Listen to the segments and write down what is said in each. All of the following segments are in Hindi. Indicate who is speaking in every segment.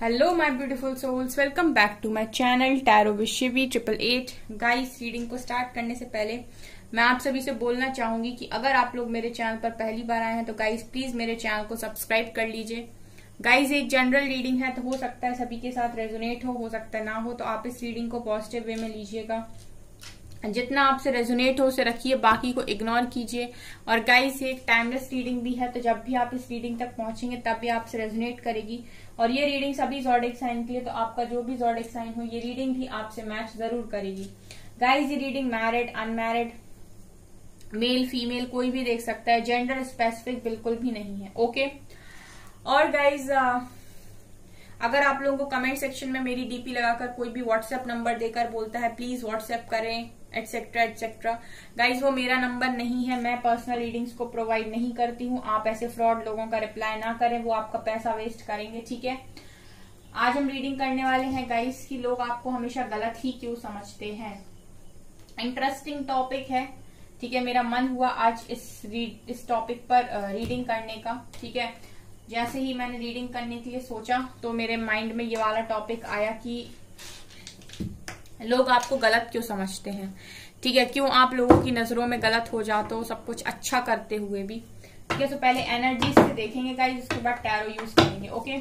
Speaker 1: Hello my beautiful souls, welcome back to my channel tarot with Shivi 888। Guys, reading को स्टार्ट करने से पहले मैं आप सभी से बोलना चाहूंगी कि अगर आप लोग मेरे चैनल पर पहली बार आए हैं तो गाइस प्लीज मेरे चैनल को सब्सक्राइब कर लीजिए। गाइस, एक जनरल रीडिंग है तो हो सकता है सभी के साथ रेजोनेट हो सकता है ना हो, तो आप इस रीडिंग को पॉजिटिव वे में लीजिएगा। जितना आपसे रेजोनेट हो उसे रखिए, बाकी को इग्नोर कीजिए। और गाइस, ये एक टाइमलेस रीडिंग भी है, तो जब भी आप इस रीडिंग तक पहुंचेंगे तब भी आपसे रेजोनेट करेगी। और ये रीडिंग सभी ज़ोडिएक साइन के लिए, तो आपका जो भी ज़ोडिएक साइन हो ये रीडिंग भी आपसे मैच जरूर करेगी। गाइस, ये reading married, unmarried, male female कोई भी देख सकता है, जेंडर स्पेसिफिक बिल्कुल भी नहीं है। ओके। और गाइज, अगर आप लोगों को कमेंट सेक्शन में मेरी डीपी लगाकर कोई भी व्हाट्सएप नंबर देकर बोलता है प्लीज व्हाट्सएप करें एटसेट्रा एटसेट्रा, गाइज वो मेरा नंबर नहीं है। मैं पर्सनल रीडिंग्स को प्रोवाइड नहीं करती हूँ। आप ऐसे फ्रॉड लोगों का रिप्लाई ना करें, वो आपका पैसा वेस्ट करेंगे। ठीक है, आज हम रीडिंग करने वाले हैं गाइज कि लोग आपको हमेशा गलत ही क्यों समझते हैं। इंटरेस्टिंग टॉपिक है। ठीक है, मेरा मन हुआ आज इस टॉपिक पर रीडिंग करने का। ठीक है, जैसे ही मैंने रीडिंग करने के लिए सोचा तो मेरे माइंड में ये वाला टॉपिक आया कि लोग आपको गलत क्यों समझते हैं। ठीक है, क्यों आप लोगों की नजरों में गलत हो जाते हो सब कुछ अच्छा करते हुए भी। ठीक है, तो पहले एनर्जी से देखेंगे गाइज, उसके बाद टैरो यूज करेंगे। ओके,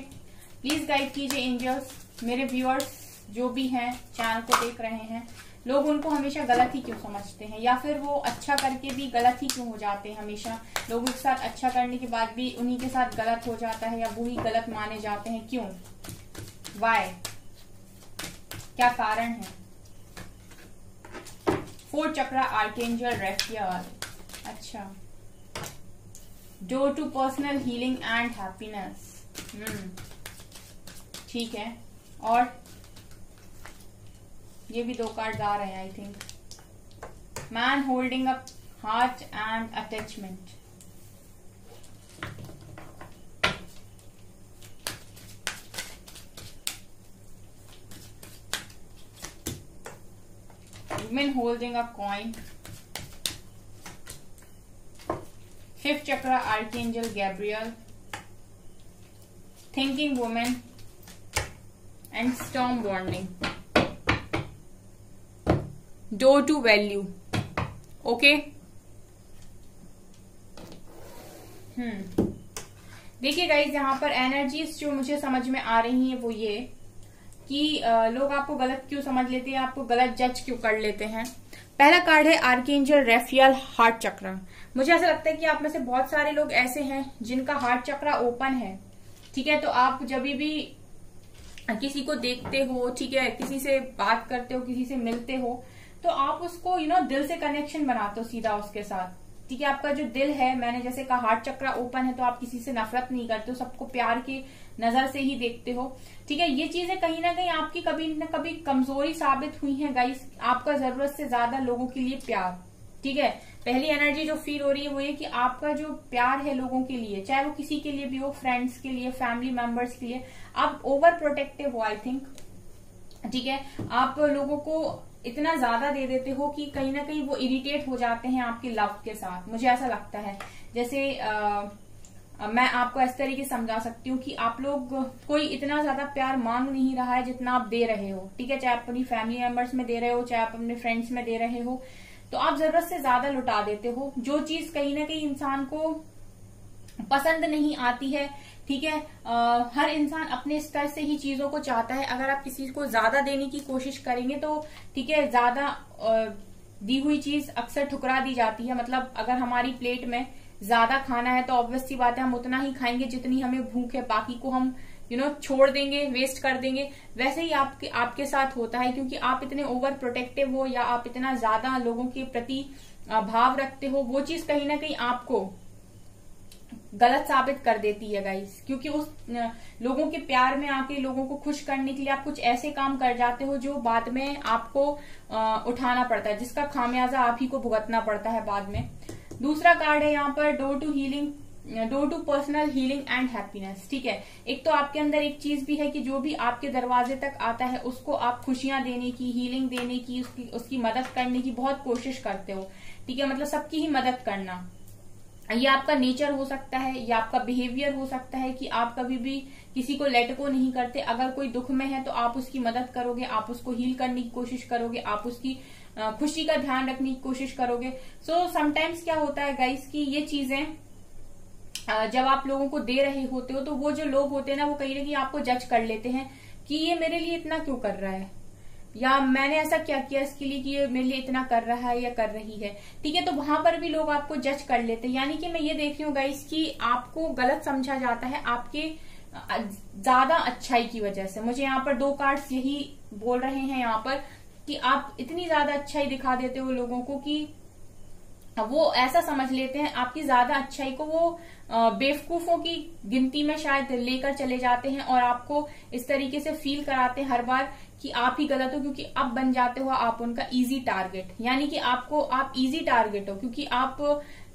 Speaker 1: प्लीज गाइड कीजिए एंजल्स। मेरे व्यूअर्स जो भी हैं चैनल को देख रहे हैं, लोग उनको हमेशा गलत ही क्यों समझते हैं, या फिर वो अच्छा करके भी गलत ही क्यों हो जाते हैं। हमेशा लोगों के साथ अच्छा करने के बाद भी उन्हीं के साथ गलत हो जाता है, या वो ही गलत माने जाते हैं। क्यों, वाई, क्या कारण है। 4 चक्रा, आर्कएंजल रेफियल। अच्छा, door to personal healing and happiness. ठीक है, और ये भी 2 कार्ड आ रहे हैं I think. Man holding up heart and attachment. Women holding a coin. 5th chakra, archangel Gabriel. Thinking women and storm warning. Door to value. Okay, देखिए गाइज, यहाँ पर एनर्जीज जो मुझे समझ में आ रही हैं वो ये कि लोग आपको गलत क्यों समझ लेते हैं, आपको गलत जज क्यों कर लेते हैं। पहला कार्ड है आर्कएंजल रेफियल, हार्ट चक्रा। मुझे ऐसा लगता है कि आप में से बहुत सारे लोग ऐसे हैं जिनका हार्ट चक्रा ओपन है। ठीक है, तो आप जब भी किसी को देखते हो, ठीक है, किसी से बात करते हो, किसी से मिलते हो, तो आप उसको दिल से कनेक्शन बनाते हो सीधा उसके साथ। ठीक है, आपका जो दिल है, मैंने जैसे कहा हार्ट चक्रा ओपन है, तो आप किसी से नफरत नहीं करते हो, सबको प्यार की नजर से ही देखते हो। ठीक है, ये चीजें कहीं ना कहीं आपकी कभी न कभी कमजोरी साबित हुई है गाइस। आपका जरूरत से ज्यादा लोगों के लिए प्यार। ठीक है, पहली एनर्जी जो फील हो रही है वो ये कि आपका जो प्यार है लोगों के लिए, चाहे वो किसी के लिए भी हो, फ्रेंड्स के लिए, फैमिली मेंबर्स के लिए, आप ओवर प्रोटेक्टिव हो आई थिंक। ठीक है, आप लोगों को इतना ज्यादा दे देते हो कि कहीं ना कहीं वो इरिटेट हो जाते हैं आपके लव के साथ। मुझे ऐसा लगता है जैसे मैं आपको इस तरीके से समझा सकती हूँ कि आप लोग कोई इतना ज्यादा प्यार मांग नहीं रहा है जितना आप दे रहे हो। ठीक है, चाहे आप अपनी फैमिली मेंबर्स में दे रहे हो, चाहे आप अपने फ्रेंड्स में दे रहे हो, तो आप जरूरत से ज्यादा लुटा देते हो, जो चीज कहीं ना कहीं इंसान को पसंद नहीं आती है। ठीक है, हर इंसान अपने स्तर से ही चीजों को चाहता है। अगर आप किसी को ज्यादा देने की कोशिश करेंगे तो ठीक है, ज्यादा दी हुई चीज अक्सर ठुकरा दी जाती है। मतलब अगर हमारी प्लेट में ज्यादा खाना है तो ऑब्वियस सी बात है हम उतना ही खाएंगे जितनी हमें भूख है, बाकी को हम छोड़ देंगे, वेस्ट कर देंगे। वैसे ही आपके साथ होता है, क्योंकि आप इतने ओवर प्रोटेक्टिव हो या आप इतना ज्यादा लोगों के प्रति भाव रखते हो, वो चीज कहीं ना कहीं आपको गलत साबित कर देती है गाइस। क्योंकि उस लोगों के प्यार में आके लोगों को खुश करने के लिए आप कुछ ऐसे काम कर जाते हो जो बाद में आपको उठाना पड़ता है, जिसका खामियाजा आप ही को भुगतना पड़ता है बाद में। दूसरा कार्ड है यहाँ पर door to healing, door to personal healing and happiness. ठीक है, एक तो आपके अंदर एक चीज भी है कि जो भी आपके दरवाजे तक आता है उसको आप खुशियां देने की, हीलिंग देने की, उसकी मदद करने की बहुत कोशिश करते हो। ठीक है, मतलब सबकी ही मदद करना। ये आपका नेचर हो सकता है, ये आपका बिहेवियर हो सकता है कि आप कभी भी किसी को लेट को नहीं करते। अगर कोई दुख में है तो आप उसकी मदद करोगे, आप उसको हील करने की कोशिश करोगे, आप उसकी खुशी का ध्यान रखने की कोशिश करोगे। सो समटाइम्स क्या होता है गाइस कि ये चीजें जब आप लोगों को दे रहे होते हो तो वो जो लोग होते हैं ना, वो कहीं ना कहीं आपको जज कर लेते हैं कि ये मेरे लिए इतना क्यों कर रहा है, या मैंने ऐसा क्या किया इसके लिए कि ये मेरे लिए इतना कर रहा है या कर रही है। ठीक है, तो वहां पर भी लोग आपको जज कर लेते हैं। यानी कि मैं ये देख रही हूँ गाइस कि आपको गलत समझा जाता है आपके ज्यादा अच्छाई की वजह से। मुझे यहाँ पर 2 कार्ड्स यही बोल रहे हैं यहाँ पर कि आप इतनी ज्यादा अच्छाई दिखा देते हो लोगों को कि वो ऐसा समझ लेते हैं आपकी ज्यादा अच्छाई को, वो बेवकूफों की गिनती में शायद लेकर चले जाते हैं और आपको इस तरीके से फील कराते हैं हर बार कि आप ही गलत हो, क्योंकि अब बन जाते हो आप उनका इजी टारगेट। यानी कि आप इजी टारगेट हो, क्योंकि आप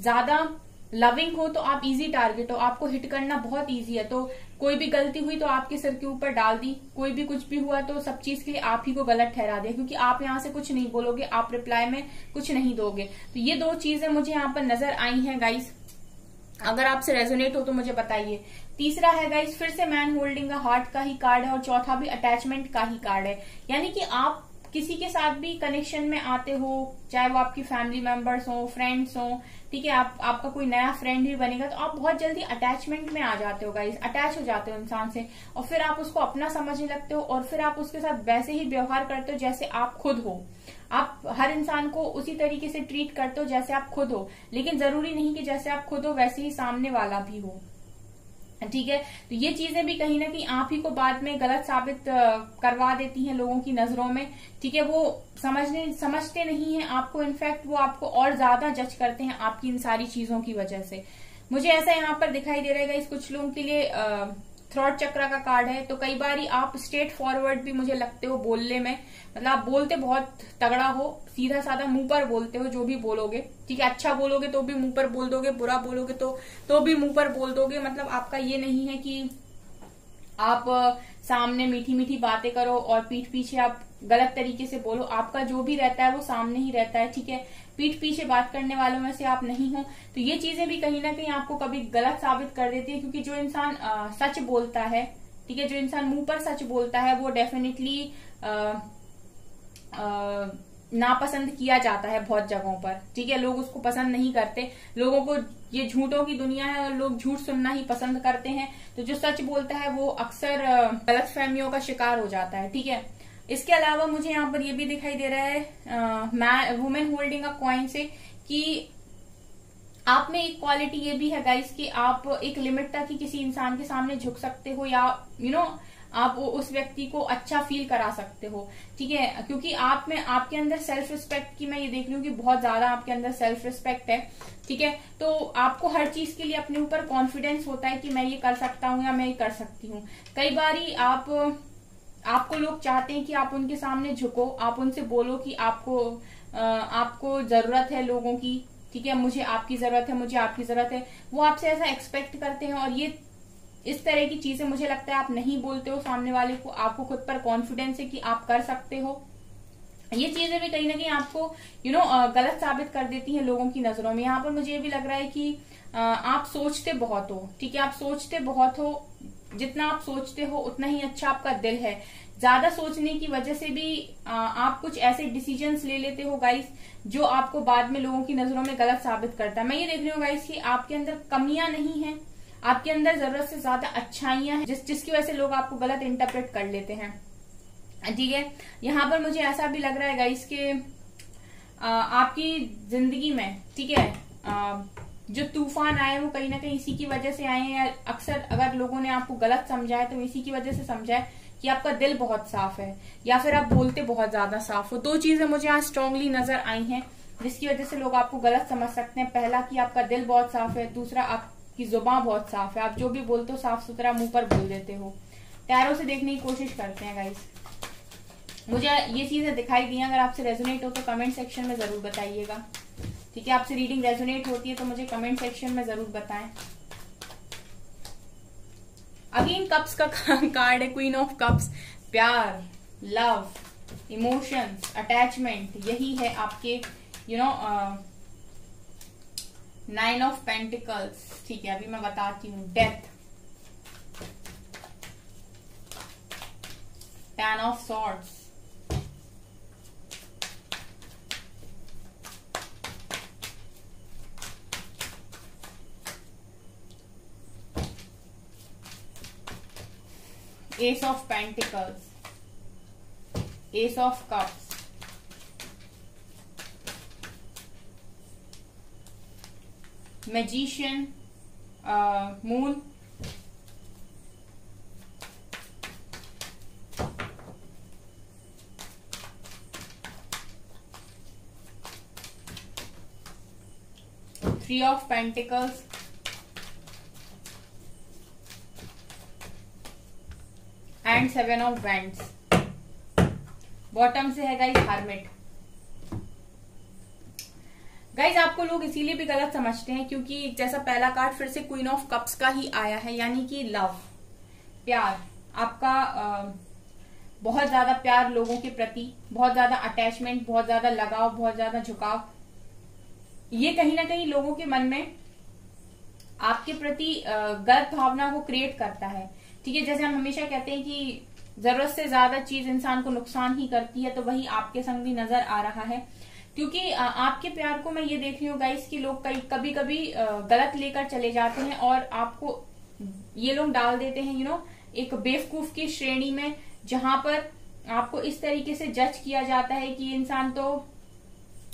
Speaker 1: ज्यादा लविंग हो तो आप इजी टारगेट हो, आपको हिट करना बहुत इजी है। तो कोई भी गलती हुई तो आपके सिर के ऊपर डाल दी, कोई भी कुछ भी हुआ तो सब चीज के लिए आप ही को गलत ठहरा दिया, क्योंकि आप यहाँ से कुछ नहीं बोलोगे, आप रिप्लाई में कुछ नहीं दोगे। तो ये 2 चीजें मुझे यहाँ पर नजर आई हैं गाइस। अगर आपसे रेजोनेट हो तो मुझे बताइए। तीसरा है गाइस फिर से मैन होल्डिंग अ हार्ट का ही कार्ड है, और चौथा भी अटैचमेंट का ही कार्ड है। यानी कि आप किसी के साथ भी कनेक्शन में आते हो, चाहे वो आपकी फैमिली मेंबर्स हो, फ्रेंड्स हो, ठीक है, आपका कोई नया फ्रेंड भी बनेगा तो आप बहुत जल्दी अटैचमेंट में आ जाते हो गाइस, अटैच हो जाते हो इंसान से, और फिर आप उसको अपना समझने लगते हो, और फिर आप उसके साथ वैसे ही व्यवहार करते हो जैसे आप खुद हो। आप हर इंसान को उसी तरीके से ट्रीट करते हो जैसे आप खुद हो, लेकिन जरूरी नहीं कि जैसे आप खुद हो वैसे ही सामने वाला भी हो। ठीक है, तो ये चीजें भी कहीं ना कहीं आप ही को बाद में गलत साबित करवा देती हैं लोगों की नजरों में। ठीक है, वो समझते नहीं है आपको, इनफैक्ट वो आपको और ज्यादा जज करते हैं आपकी इन सारी चीजों की वजह से। मुझे ऐसा यहाँ पर दिखाई दे रहा है, इस कुछ लोगों के लिए थ्रॉट चक्र का कार्ड है। तो कई बार आप स्ट्रेट फॉरवर्ड भी मुझे लगते हो बोलने में, मतलब आप बोलते बहुत तगड़ा हो, सीधा साधा मुंह पर बोलते हो जो भी बोलोगे। ठीक है, अच्छा बोलोगे तो भी मुंह पर बोल दोगे, बुरा बोलोगे तो भी मुंह पर बोल दोगे। मतलब आपका ये नहीं है कि आप सामने मीठी मीठी बातें करो और पीठ पीछे आप गलत तरीके से बोलो। आपका जो भी रहता है वो सामने ही रहता है। ठीक है, पीठ पीछे बात करने वालों में से आप नहीं हो। तो ये चीजें भी कहीं ना कहीं आपको कभी गलत साबित कर देती है, क्योंकि जो इंसान सच बोलता है, ठीक है, जो इंसान मुंह पर सच बोलता है वो डेफिनेटली नापसंद किया जाता है बहुत जगहों पर। ठीक है, लोग उसको पसंद नहीं करते, लोगों को ये झूठों की दुनिया है और लोग झूठ सुनना ही पसंद करते हैं। तो जो सच बोलता है वो अक्सर गलतफहमियों का शिकार हो जाता है। ठीक है, इसके अलावा मुझे यहाँ पर ये भी दिखाई दे रहा है वुमेन होल्डिंग अ कॉइन से कि आप में एक क्वालिटी ये भी है गाइस कि आप एक लिमिट तक ही किसी इंसान के सामने झुक सकते हो, या आप उस व्यक्ति को अच्छा फील करा सकते हो। ठीक है, क्योंकि आप में आपके अंदर सेल्फ रिस्पेक्ट की मैं ये देख रही हूँ कि बहुत ज्यादा आपके अंदर सेल्फ रिस्पेक्ट है। ठीक है, तो आपको हर चीज के लिए अपने ऊपर कॉन्फिडेंस होता है कि मैं ये कर सकता हूँ या मैं ये कर सकती हूँ। कई बारी आपको लोग चाहते हैं कि आप उनके सामने झुको, आप उनसे बोलो कि आपको जरूरत है लोगों की। ठीक है, मुझे आपकी जरूरत है, मुझे आपकी जरूरत है। वो आपसे ऐसा एक्सपेक्ट करते हैं, और ये इस तरह की चीजें मुझे लगता है आप नहीं बोलते हो सामने वाले को। आपको खुद पर कॉन्फिडेंस है कि आप कर सकते हो। ये चीजें भी कहीं ना कहीं आपको गलत साबित कर देती हैं लोगों की नजरों में। यहाँ पर मुझे ये भी लग रहा है कि आप सोचते बहुत हो। ठीक है, आप सोचते बहुत हो, जितना आप सोचते हो उतना ही अच्छा आपका दिल है। ज्यादा सोचने की वजह से भी आप कुछ ऐसे डिसीजंस ले लेते हो गाइस जो आपको बाद में लोगों की नजरों में गलत साबित करता है। मैं ये देख रही हूँ गाइस कि आपके अंदर कमियां नहीं है, आपके अंदर जरूरत से ज्यादा अच्छाइयां हैं, जिसकी वजह से लोग आपको गलत इंटरप्रेट कर लेते हैं। ठीक है, यहाँ पर मुझे ऐसा भी लग रहा है गाइस कि आपकी जिंदगी में, ठीक है, जो तूफान आए वो कहीं ना कहीं इसी की वजह से आए हैं, या अक्सर अगर लोगों ने आपको गलत समझा है तो इसी की वजह से समझा है कि आपका दिल बहुत साफ है, या फिर आप बोलते बहुत ज्यादा साफ हो। 2 चीजें मुझे यहाँ स्ट्रांगली नजर आई हैं जिसकी वजह से लोग आपको गलत समझ सकते हैं। पहला कि आपका दिल बहुत साफ है, दूसरा आपकी जुबान बहुत साफ है, आप जो भी बोलते हो साफ सुथरा मुंह पर बोल देते हो। टैरो से देखने की कोशिश करते हैं गाइस। मुझे ये चीजें दिखाई दी। अगर आपसे रेजोनेट हो तो कमेंट सेक्शन में जरूर बताइएगा। ठीक है, आपसे रीडिंग रेजोनेट होती है तो मुझे कमेंट सेक्शन में जरूर बताएं। अगेन कप्स का कार्ड है, क्वीन ऑफ कप्स। प्यार, लव, इमोशंस, अटैचमेंट, यही है आपके 9 ऑफ पेंटिकल्स, ठीक है, अभी मैं बताती हूँ। Death, 10 of swords, Ace of Pentacles, Ace of Cups, Magician, Moon, Three of Pentacles, and 7 of wands. Bottom से है गाइज हर्मिट। गाइज आपको लोग इसीलिए भी गलत समझते हैं क्योंकि जैसा पहला कार्ड फिर से क्वीन ऑफ कप्स का ही आया है, यानी कि लव, प्यार, आपका बहुत ज्यादा प्यार लोगों के प्रति, बहुत ज्यादा अटैचमेंट, बहुत ज्यादा लगाव, बहुत ज्यादा झुकाव, ये कहीं ना कहीं लोगों के मन में आपके प्रति गलत भावना को क्रिएट करता है। ठीक है, जैसे हम हमेशा कहते हैं कि जरूरत से ज्यादा चीज इंसान को नुकसान ही करती है, तो वही आपके संग भी नजर आ रहा है। क्योंकि आपके प्यार को मैं ये देख रही हूँ गाइस कि लोग कभी कभी गलत लेकर चले जाते हैं और आपको ये लोग डाल देते हैं एक बेवकूफ की श्रेणी में, जहां पर आपको इस तरीके से जज किया जाता है कि इंसान तो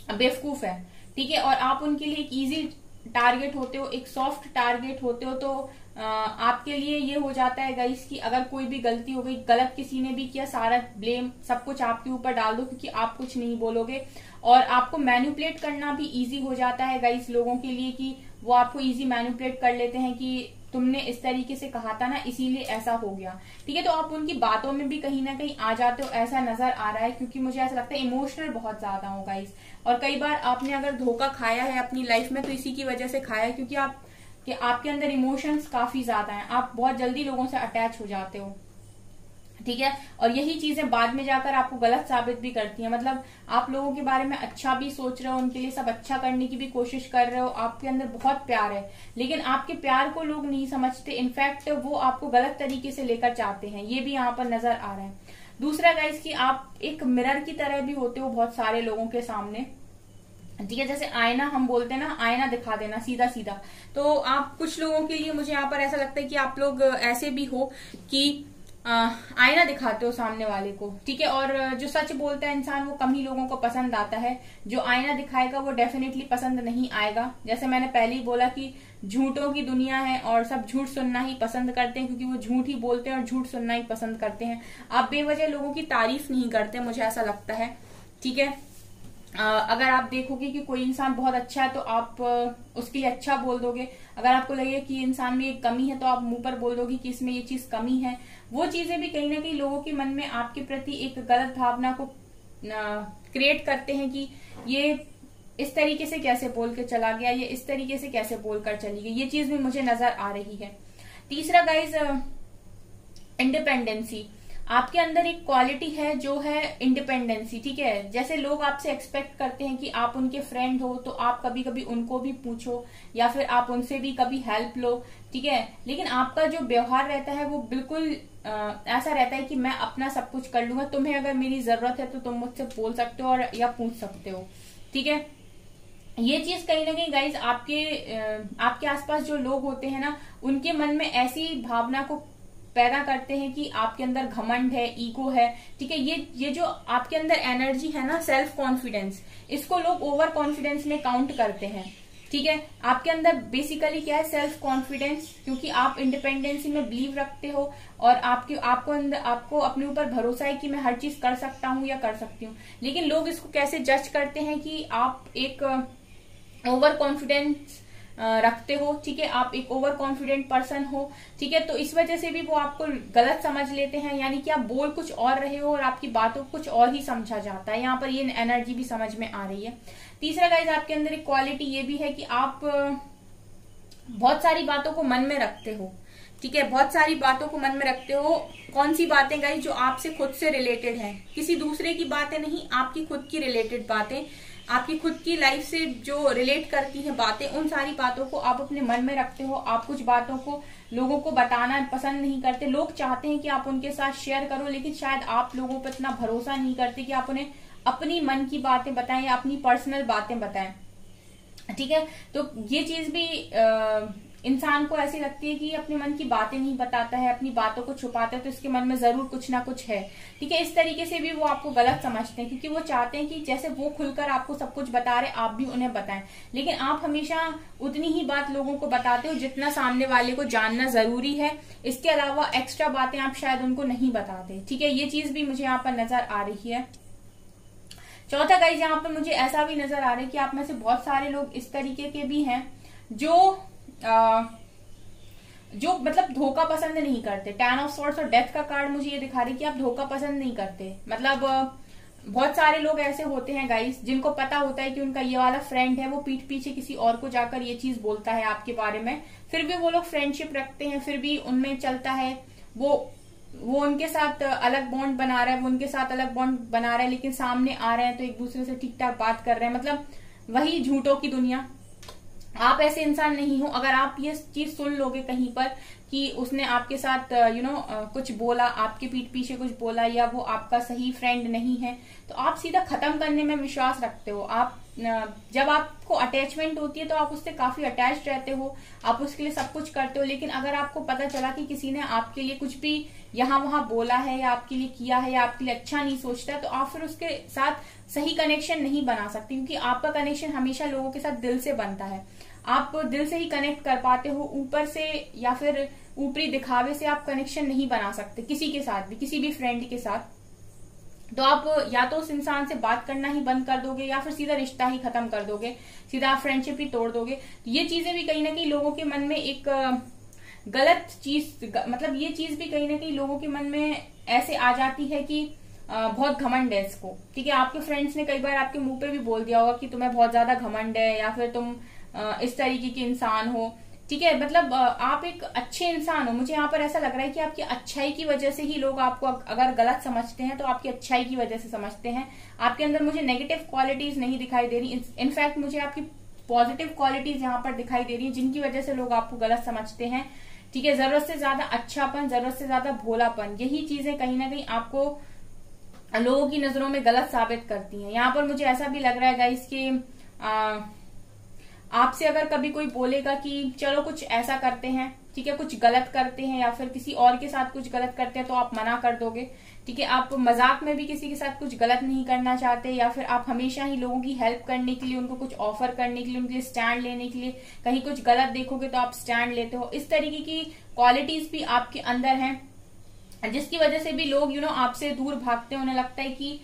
Speaker 1: बेवकूफ है। ठीक है, और आप उनके लिए एक इजी टारगेट होते हो, एक सॉफ्ट टारगेट होते हो, तो आपके लिए ये हो जाता है गाइस कि अगर कोई भी गलती हो गई, गलत किसी ने भी किया, सारा ब्लेम सब कुछ आपके ऊपर डाल दो क्योंकि आप कुछ नहीं बोलोगे। और आपको मैनिपुलेट करना भी इजी हो जाता है गाइस लोगों के लिए, कि वो आपको इजी मैनिपुलेट कर लेते हैं कि तुमने इस तरीके से कहा था ना, इसीलिए ऐसा हो गया। ठीक है, तो आप उनकी बातों में भी कहीं ना कहीं आ जाते हो, ऐसा नजर आ रहा है। क्योंकि मुझे ऐसा लगता है इमोशनल बहुत ज्यादा हो गाइस, और कई बार आपने अगर धोखा खाया है अपनी लाइफ में तो इसी की वजह से खाया है, क्योंकि आपके अंदर इमोशंस काफी ज्यादा हैं, आप बहुत जल्दी लोगों से अटैच हो जाते हो। ठीक है, और यही चीजें बाद में जाकर आपको गलत साबित भी करती हैं। मतलब आप लोगों के बारे में अच्छा भी सोच रहे हो, उनके लिए सब अच्छा करने की भी कोशिश कर रहे हो, आपके अंदर बहुत प्यार है, लेकिन आपके प्यार को लोग नहीं समझते। इनफैक्ट वो आपको गलत तरीके से लेकर चाहते हैं, ये भी यहाँ पर नजर आ रहा है। दूसरा गाइस कि आप एक मिरर की तरह भी होते हो बहुत सारे लोगों के सामने। ठीक है, जैसे आईना हम बोलते हैं ना, आईना दिखा देना सीधा सीधा, तो आप कुछ लोगों के लिए मुझे यहाँ पर ऐसा लगता है कि आप लोग ऐसे भी हो कि आईना दिखाते हो सामने वाले को। ठीक है, और जो सच बोलता है इंसान वो कम ही लोगों को पसंद आता है, जो आईना दिखाएगा वो डेफिनेटली पसंद नहीं आएगा। जैसे मैंने पहले ही बोला कि झूठों की दुनिया है और सब झूठ सुनना ही पसंद करते हैं, क्योंकि वो झूठ ही बोलते हैं और झूठ सुनना ही पसंद करते हैं। आप बेवजह लोगों की तारीफ नहीं करते, मुझे ऐसा लगता है। ठीक है, अगर आप देखोगे कि कोई इंसान बहुत अच्छा है तो आप उसके लिए अच्छा बोल दोगे, अगर आपको लगे कि इंसान में एक कमी है तो आप मुंह पर बोल दोगे कि इसमें ये चीज कमी है। वो चीजें भी कहीं ना कहीं लोगों के मन में आपके प्रति एक गलत भावना को क्रिएट करते हैं कि ये इस तरीके से कैसे बोल के चला गया, ये इस तरीके से कैसे बोलकर चली गई, ये चीज भी मुझे नजर आ रही है। तीसरा गाइज इंडिपेंडेंसी, आपके अंदर एक क्वालिटी है जो है इंडिपेंडेंसी। ठीक है, जैसे लोग आपसे एक्सपेक्ट करते हैं कि आप उनके फ्रेंड हो तो आप कभी कभी उनको भी पूछो या फिर आप उनसे भी कभी हेल्प लो। ठीक है, लेकिन आपका जो व्यवहार रहता है वो बिल्कुल ऐसा रहता है कि मैं अपना सब कुछ कर लूंगा, तुम्हें अगर मेरी जरूरत है तो तुम मुझसे बोल सकते हो और या पूछ सकते हो। ठीक है, ये चीज कहीं ना कहीं गाइज आपके आसपास जो लोग होते हैं ना, उनके मन में ऐसी भावना को पैदा करते हैं कि आपके अंदर घमंड है, ईगो है। ठीक है, ये जो आपके अंदर एनर्जी है ना, सेल्फ कॉन्फिडेंस, इसको लोग ओवर कॉन्फिडेंस में काउंट करते हैं। ठीक है, आपके अंदर बेसिकली क्या है, सेल्फ कॉन्फिडेंस, क्योंकि आप इंडिपेंडेंसी में बिलीव रखते हो और आपको अपने ऊपर भरोसा है कि मैं हर चीज कर सकता हूँ या कर सकती हूँ। लेकिन लोग इसको कैसे जज करते हैं कि आप एक ओवर कॉन्फिडेंस रखते हो। ठीक है, आप एक ओवर कॉन्फिडेंट पर्सन हो। ठीक है, तो इस वजह से भी वो आपको गलत समझ लेते हैं, यानी कि आप बोल कुछ और रहे हो और आपकी बातों को कुछ और ही समझा जाता है। यहाँ पर ये एनर्जी भी समझ में आ रही है। तीसरा गाइज आपके अंदर एक क्वालिटी ये भी है कि आप बहुत सारी बातों को मन में रखते हो। ठीक है, बहुत सारी बातों को मन में रखते हो। कौन सी बातें गाइज, जो आपसे खुद से रिलेटेड है, किसी दूसरे की बातें नहीं, आपकी खुद की रिलेटेड बातें। आपकी खुद की लाइफ से जो रिलेट करती हैं बातें, उन सारी बातों को आप अपने मन में रखते हो। आप कुछ बातों को लोगों को बताना पसंद नहीं करते। लोग चाहते हैं कि आप उनके साथ शेयर करो, लेकिन शायद आप लोगों पर इतना भरोसा नहीं करते कि आप उन्हें अपनी मन की बातें बताएं या अपनी पर्सनल बातें बताएं। ठीक है, तो ये चीज भी इंसान को ऐसी लगती है कि अपने मन की बातें नहीं बताता है, अपनी बातों को छुपाता है, तो इसके मन में जरूर कुछ ना कुछ है। ठीक है, इस तरीके से भी वो आपको गलत समझते हैं, क्योंकि वो चाहते हैं कि जैसे वो खुलकर आपको सब कुछ बता रहे, आप भी उन्हें बताएं। लेकिन आप हमेशा उतनी ही बात लोगों को बताते हो जितना सामने वाले को जानना जरूरी है। इसके अलावा एक्स्ट्रा बातें आप शायद उनको नहीं बताते। ठीक है, ये चीज भी मुझे यहाँ पर नजर आ रही है। चौथा गाइस, यहाँ पर मुझे ऐसा भी नजर आ रहा है कि आप में से बहुत सारे लोग इस तरीके के भी हैं जो मतलब धोखा पसंद नहीं करते। 10 ऑफ सॉर्ड्स और डेथ का कार्ड मुझे ये दिखा रही है कि आप धोखा पसंद नहीं करते। मतलब बहुत सारे लोग ऐसे होते हैं गाइस जिनको पता होता है कि उनका ये वाला फ्रेंड है, वो पीठ पीछे किसी और को जाकर ये चीज बोलता है आपके बारे में, फिर भी वो लोग फ्रेंडशिप रखते हैं, फिर भी उनमें चलता है, वो उनके साथ अलग बॉन्ड बना रहा है, वो उनके साथ अलग बॉन्ड बना रहा है, लेकिन सामने आ रहे हैं तो एक दूसरे से ठीक ठाक बात कर रहे हैं। मतलब वही झूठों की दुनिया। आप ऐसे इंसान नहीं हो। अगर आप ये चीज सुन लोगे कहीं पर कि उसने आपके साथ कुछ बोला, आपके पीठ पीछे कुछ बोला, या वो आपका सही फ्रेंड नहीं है, तो आप सीधा खत्म करने में विश्वास रखते हो। आप जब आपको अटैचमेंट होती है तो आप उससे काफी अटैच्ड रहते हो, आप उसके लिए सब कुछ करते हो। लेकिन अगर आपको पता चला कि किसी ने आपके लिए कुछ भी यहाँ वहां बोला है या आपके लिए किया है या आपके लिए अच्छा नहीं सोचता है, तो आप फिर उसके साथ सही कनेक्शन नहीं बना सकते, क्योंकि आपका कनेक्शन हमेशा लोगों के साथ दिल से बनता है। आप दिल से ही कनेक्ट कर पाते हो, ऊपर से या फिर ऊपरी दिखावे से आप कनेक्शन नहीं बना सकते किसी के साथ भी, किसी भी फ्रेंड के साथ। तो आप या तो उस इंसान से बात करना ही बंद कर दोगे या फिर सीधा रिश्ता ही खत्म कर दोगे, सीधा आप फ्रेंडशिप ही तोड़ दोगे। तो ये चीजें भी कहीं ना कहीं लोगों के मन में एक गलत चीज, मतलब ये चीज भी कहीं ना कहीं लोगों के मन में ऐसे आ जाती है कि बहुत घमंड है इसको। ठीक है, आपके फ्रेंड्स ने कई बार आपके मुंह पे भी बोल दिया होगा कि तुम्हें बहुत ज्यादा घमंड है या फिर तुम इस तरीके के इंसान हो। ठीक है, मतलब आप एक अच्छे इंसान हो। मुझे यहाँ पर ऐसा लग रहा है कि आपकी अच्छाई की वजह से ही लोग आपको अगर गलत समझते हैं तो आपकी अच्छाई की वजह से समझते हैं। आपके अंदर मुझे नेगेटिव क्वालिटीज नहीं दिखाई दे रही, इनफैक्ट मुझे आपकी पॉजिटिव क्वालिटीज यहाँ पर दिखाई दे रही है, जिनकी वजह से लोग आपको गलत समझते हैं। ठीक है, जरूरत से ज्यादा अच्छापन, जरूरत से ज्यादा भोलापन, यही चीजें कहीं ना कहीं आपको लोगों की नजरों में गलत साबित करती हैं। यहाँ पर मुझे ऐसा भी लग रहा है गाइस कि आपसे अगर कभी कोई बोलेगा कि चलो कुछ ऐसा करते हैं, ठीक है, कुछ गलत करते हैं या फिर किसी और के साथ कुछ गलत करते हैं, तो आप मना कर दोगे। ठीक है, आप मजाक में भी किसी के साथ कुछ गलत नहीं करना चाहते, या फिर आप हमेशा ही लोगों की हेल्प करने के लिए, उनको कुछ ऑफर करने के लिए, उनके लिए स्टैंड लेने के लिए, कहीं कुछ गलत देखोगे तो आप स्टैंड लेते हो। इस तरीके की क्वालिटीज भी आपके अंदर हैं, जिसकी वजह से भी लोग आपसे दूर भागते हैं। उन्हें लगता है कि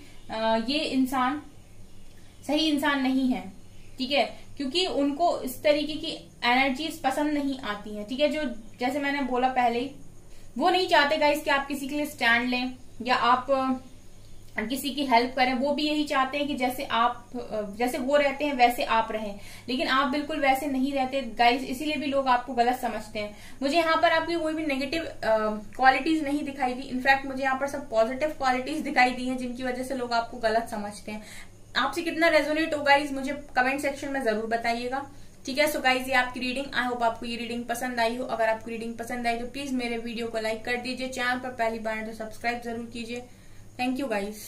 Speaker 1: ये इंसान सही इंसान नहीं है। ठीक है, क्योंकि उनको इस तरीके की एनर्जीज पसंद नहीं आती हैं। ठीक है, जो जैसे मैंने बोला पहले ही, वो नहीं चाहते गाइस कि आप किसी के लिए स्टैंड लें या आप किसी की हेल्प करें। वो भी यही चाहते हैं कि जैसे वो रहते हैं वैसे आप रहें, लेकिन आप बिल्कुल वैसे नहीं रहते गाइस, इसीलिए भी लोग आपको गलत समझते हैं। मुझे यहाँ पर आपकी कोई भी नेगेटिव क्वालिटीज नहीं दिखाई दी, इनफैक्ट मुझे यहाँ पर सब पॉजिटिव क्वालिटीज दिखाई दी हैं, जिनकी वजह से लोग आपको गलत समझते हैं। आपसे कितना रेजोनेट होगा इस मुझे कमेंट सेक्शन में जरूर बताइएगा। ठीक है, सो गाइज ये आपकी रीडिंग, आई होप आपको ये रीडिंग पसंद आई हो। अगर आपको रीडिंग पसंद आई तो प्लीज मेरे वीडियो को लाइक कर दीजिए, चैनल पर पहली बार तो सब्सक्राइब जरूर कीजिए। Thank you guys.